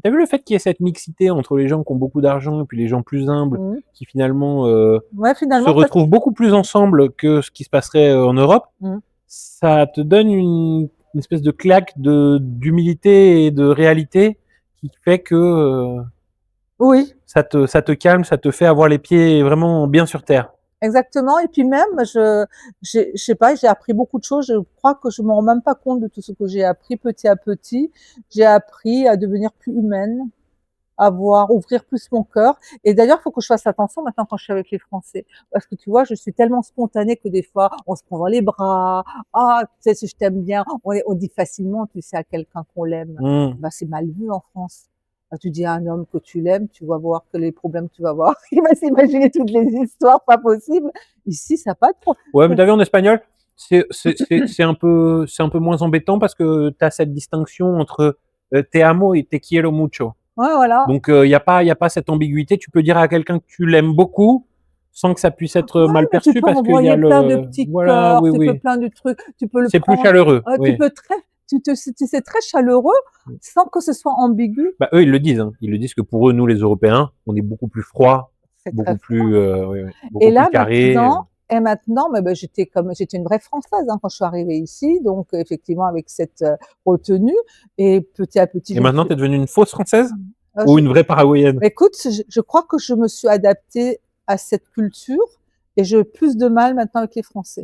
Tu vu le fait qu'il y ait cette mixité entre les gens qui ont beaucoup d'argent et puis les gens plus humbles, Mmh. qui finalement, Ouais, se finalement, ça retrouvent beaucoup plus ensemble que ce qui se passerait, en Europe? mmh. Ça te donne une espèce de claque d'humilité et de réalité qui fait que, Oui, ça te calme, ça te fait avoir les pieds vraiment bien sur terre. exactement et puis même je sais pas, j'ai appris beaucoup de choses. Je crois que je me rends même pas compte de tout ce que j'ai appris petit à petit. J'ai appris à devenir plus humaine, à voir ouvrir plus mon cœur et d'ailleurs, il faut que je fasse attention maintenant quand je suis avec les Français. Parce que tu vois, je suis tellement spontanée que des fois, on se prend dans les bras: «Ah, tu sais, si je t'aime bien», on dit facilement, tu sais, à quelqu'un qu'on l'aime. Mmh. Bah, c'est mal vu en France. Quand tu dis à un homme que tu l'aimes, tu vas voir que les problèmes que tu vas avoir. Il va s'imaginer toutes les histoires pas possibles. Ici, ça a pas de pro Ouais, mais tu vu en espagnol, c'est un peu moins embêtant parce que tu as cette distinction entre, te amo et te quiero mucho. ouais, voilà. Donc, il y a pas cette ambiguïté. Tu peux dire à quelqu'un que tu l'aimes beaucoup, sans que ça puisse être Ouais, mal mais tu perçu peux parce qu'il y a envoyer plein de le petits voilà, cœurs, oui, tu peux oui. plein de trucs, tu peux le C'est plus prendre, chaleureux, tu oui. peux très tu sais très chaleureux sans que ce soit ambigu. Bah, eux, ils le disent, hein. Ils le disent que pour eux, nous, les Européens, on est beaucoup plus froids, C'est très beaucoup froid plus, oui, oui, et beaucoup plus là carrés. maintenant, mais bah, j'étais une vraie Française, hein, quand je suis arrivée ici, donc effectivement avec cette, retenue et petit à petit Et je me maintenant, suis tu es devenue une fausse française? Ou je une vraie paraguayenne? écoute, je crois que je me suis adaptée à cette culture et j'ai plus de mal maintenant avec les Français.